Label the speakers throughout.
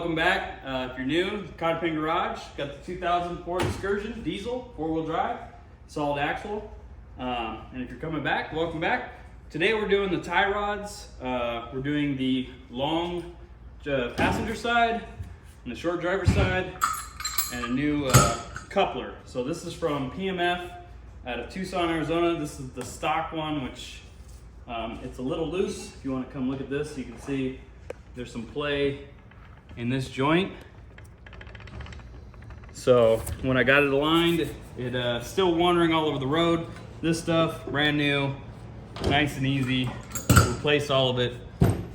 Speaker 1: welcome back. If you're new, Cotter Pin Garage, got the 2000 Ford Excursion, diesel, 4-wheel drive, solid axle. And if you're coming back, welcome back. Today we're doing the tie rods. We're doing the long passenger side and the short driver side, and a new coupler. So this is from PMF out of Tucson, Arizona. This is the stock one, which it's a little loose. If you want to come look at this, you can see there's some play in this joint. So when I got it aligned, it still wandering all over the road. This stuff, brand new, nice and easy. Replace all of it.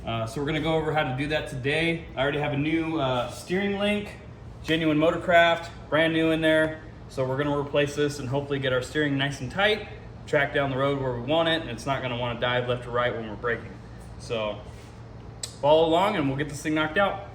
Speaker 1: So we're gonna go over how to do that today. I already have a new steering link, genuine Motorcraft, brand new in there. So we're gonna replace this and hopefully get our steering nice and tight, track down the road where we want it, and it's not gonna wanna dive left or right when we're braking. So follow along and we'll get this thing knocked out.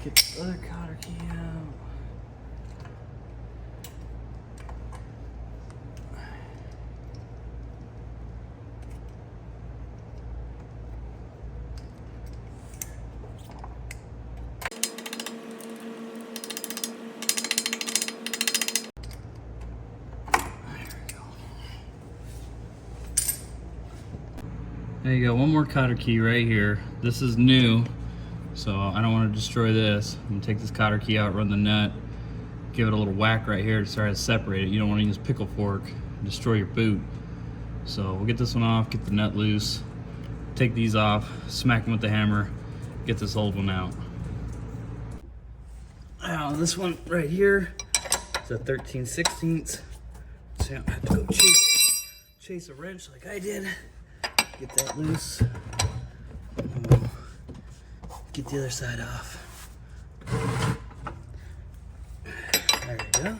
Speaker 1: Get the other cotter key out. There you go, one more cotter key right here. This is new, so I don't want to destroy this. I'm gonna take this cotter key out, run the nut, give it a little whack right here to start to separate it. You don't want to use pickle fork and destroy your boot. So we'll get this one off, get the nut loose, take these off, smack them with the hammer, get this old one out. Now this one right here is a 13/16. So you don't have to go chase a wrench like I did. Get that loose. And we'll get the other side off. There we go.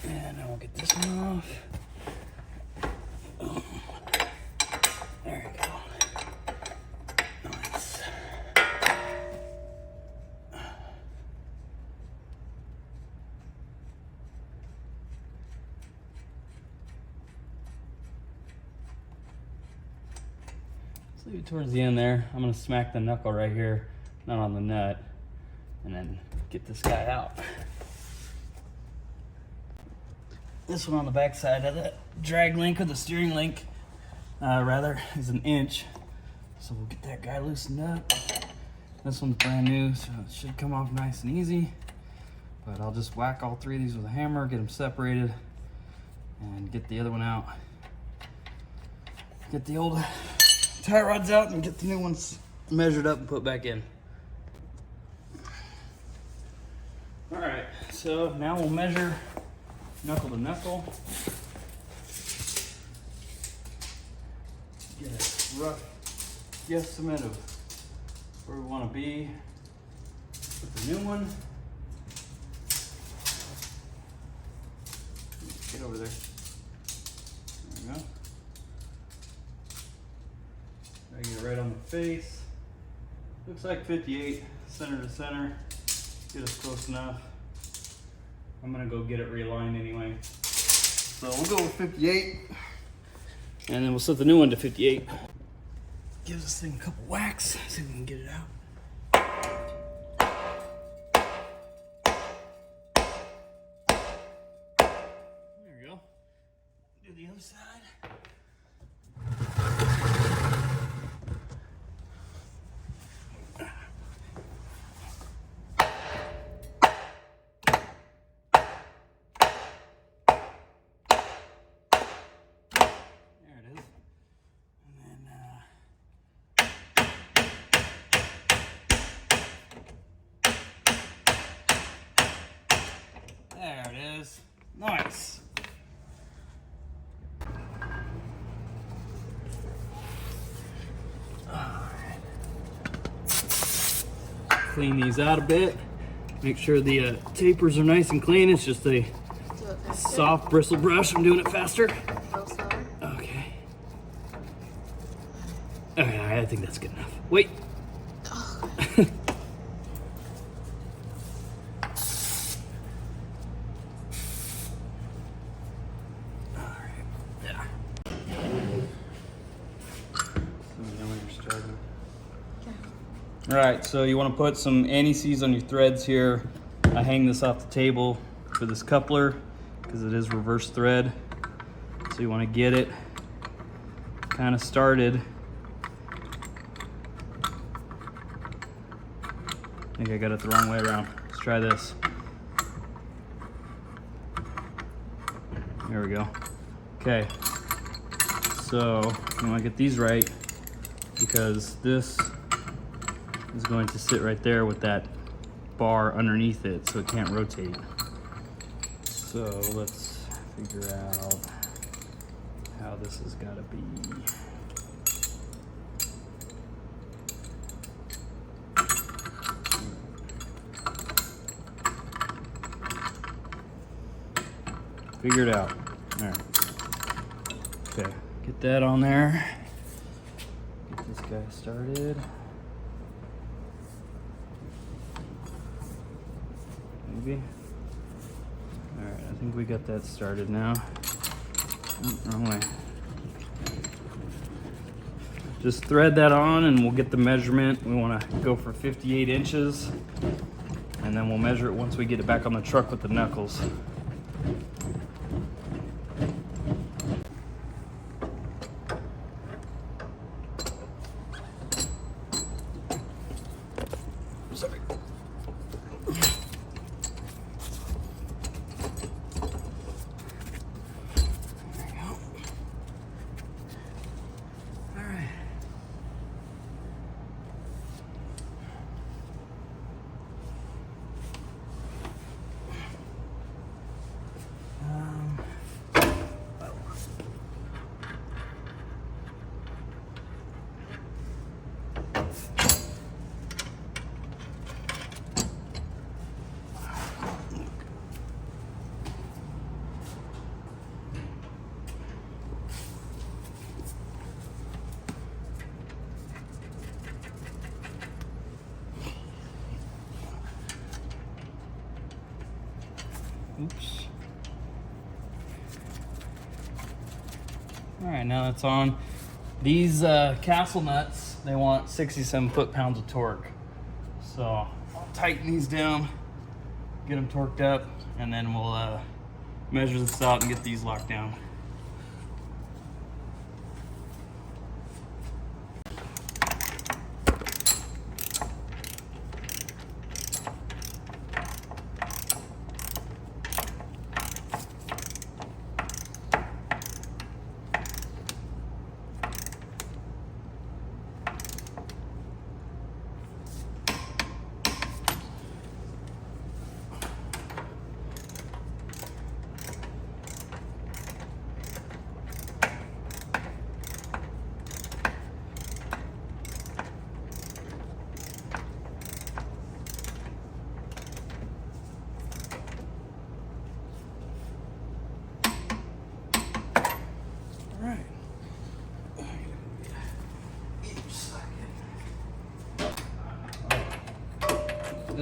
Speaker 1: And now we'll get this one off. There we go. Nice. Let's leave it towards the end there. I'm gonna smack the knuckle right here, not on the nut, and then get this guy out. This one on the back side of the drag link, or the steering link, rather, is 1 inch. So we'll get that guy loosened up. This one's brand new, so it should come off nice and easy. But I'll just whack all 3 of these with a hammer, get them separated, and get the other one out. Get the old tie rods out and get the new ones measured up and put back in. All right, so now we'll measure knuckle to knuckle. rough guesstimate of where we want to be with the new one. Get over there. There we go. I get it right on the face. Looks like 58, center to center. Get us close enough. I'm gonna go get it realigned anyway. So we'll go with 58. And then we'll set the new one to 58. Gives this thing a couple whacks, see if we can get it out. There we go. Do the other side. There it is. Nice. Alright. Clean these out a bit. Make sure the tapers are nice and clean. It's just a soft bristle brush. I'm doing it faster. Okay. Alright, I think that's good enough. Wait. All right, so you want to put some anti-seize on your threads here. I hang this off the table for this coupler because it is reverse thread. So you want to get it kind of started. I think I got it the wrong way around. Let's try this. There we go. Okay, so you want to get these right because this is going to sit right there with that bar underneath it so it can't rotate. So let's figure out how this has got to be. Figure it out. All right. Okay, get that on there. Get this guy started. Maybe. All right, I think we got that started now. Wrong way. Just thread that on and we'll get the measurement. We want to go for 58 inches and then we'll measure it once we get it back on the truck with the knuckles. Sorry. Oops. All right, now that's on. These castle nuts, they want 67 foot-pounds of torque. So I'll tighten these down, get them torqued up, and then we'll measure this out and get these locked down.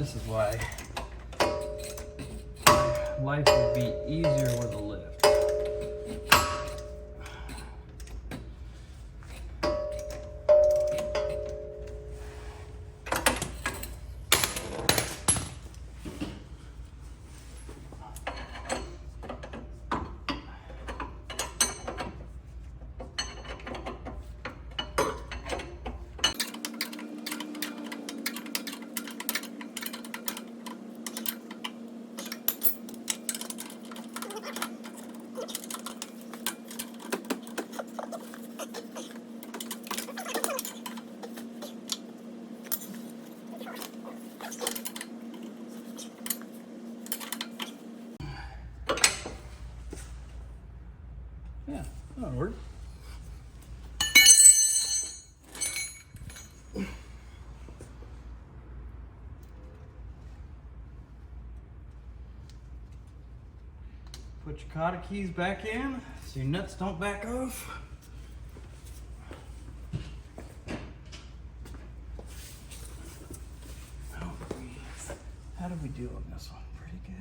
Speaker 1: This is why life would be easier with a lift. Yeah, that'll work. Put your cotta keys back in so your nuts don't back off. How do we do on this one? Pretty good.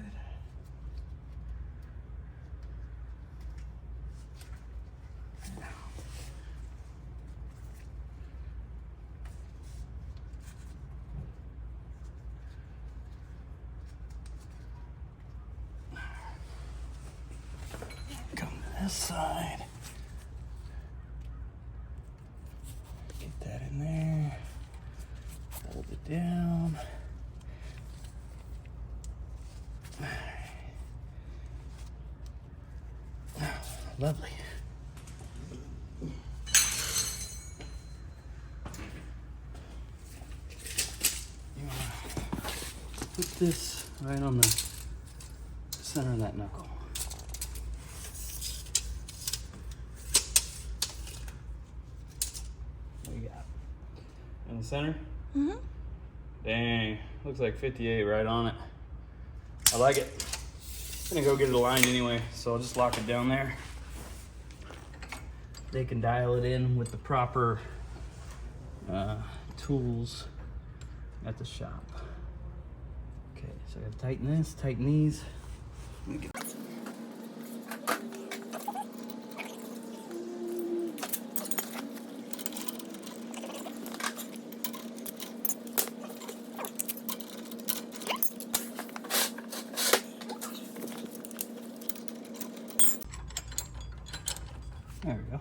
Speaker 1: Come to this side. Get that in there. Hold it down. Lovely. You want to put this right on the center of that knuckle. What do you got? In the center? Mm-hmm. Dang, looks like 58 right on it. I like it. I'm gonna go get it aligned anyway, so I'll just lock it down there. They can dial it in with the proper tools at the shop. Okay, so I gotta tighten this, tighten these. There we go.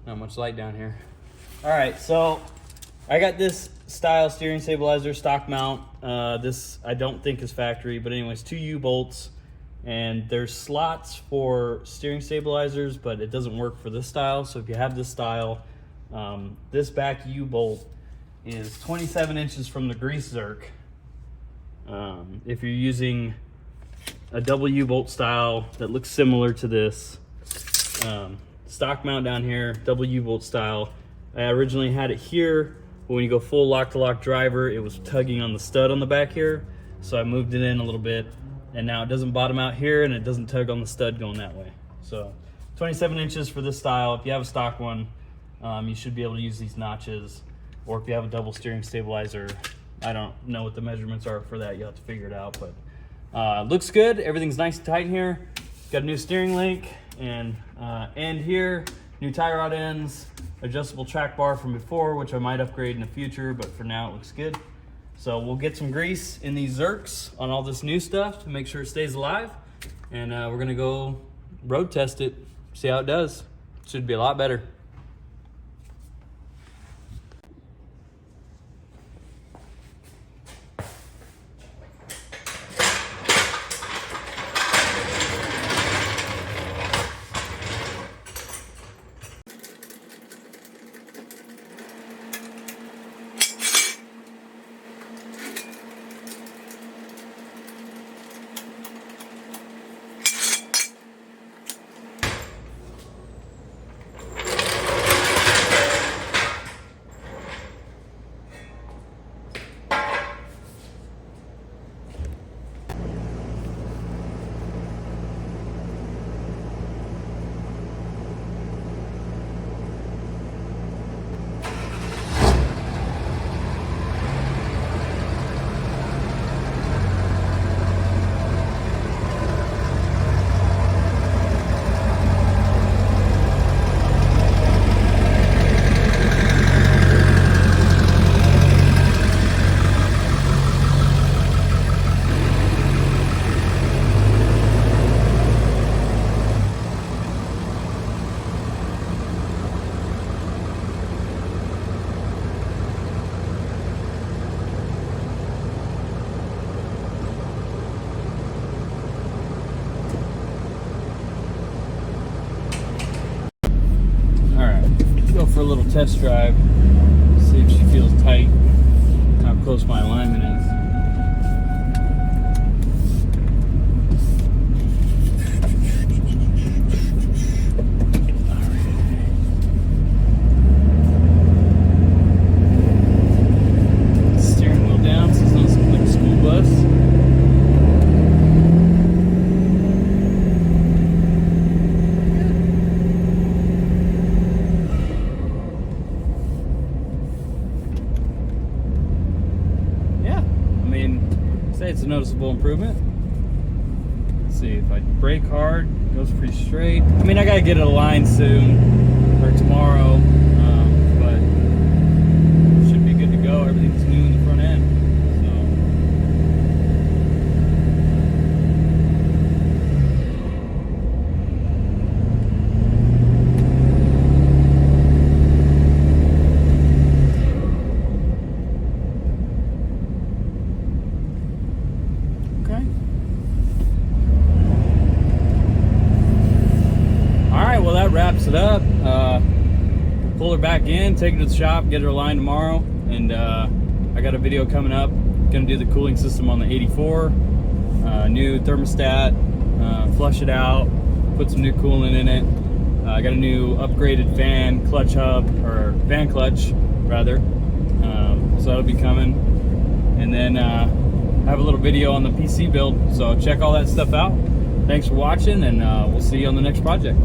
Speaker 1: Not much light down here. All right, so I got this style steering stabilizer, stock mount. This I don't think is factory, but anyways, 2 U-bolts, and there's slots for steering stabilizers, but it doesn't work for this style. So if you have this style, this back U-bolt is 27 inches from the grease zerk. If you're using a double U-bolt style that looks similar to this, stock mount down here, double U-bolt style. I originally had it here, but when you go full lock-to-lock driver, it was tugging on the stud on the back here, so I moved it in a little bit, and now it doesn't bottom out here, and it doesn't tug on the stud going that way. So 27 inches for this style. If you have a stock one, you should be able to use these notches, or if you have a double steering stabilizer, I don't know what the measurements are for that. You'll have to figure it out, but looks good. Everything's nice and tight in here. Got a new steering link and end here, new tie rod ends, adjustable track bar from before, which I might upgrade in the future, but for now it looks good. So we'll get some grease in these zerks on all this new stuff to make sure it stays alive, and we're gonna go road test it, see how it does. Should be a lot better. test drive, see if she feels tight, how close my alignment is. Steering wheel down, so it's not like a school bus. Say it's a noticeable improvement. Let's see if I brake hard, goes pretty straight. I mean, I gotta get it aligned soon or tomorrow, but should be good to go. Everything's new in the front end. Well, that wraps it up. Pull her back in, take her to the shop, get her aligned tomorrow, and I got a video coming up. Gonna do the cooling system on the 84, new thermostat, flush it out, put some new coolant in it. I got a new upgraded fan clutch hub, or van clutch rather, so that'll be coming. And then I have a little video on the PC build, so check all that stuff out. Thanks for watching, and we'll see you on the next project.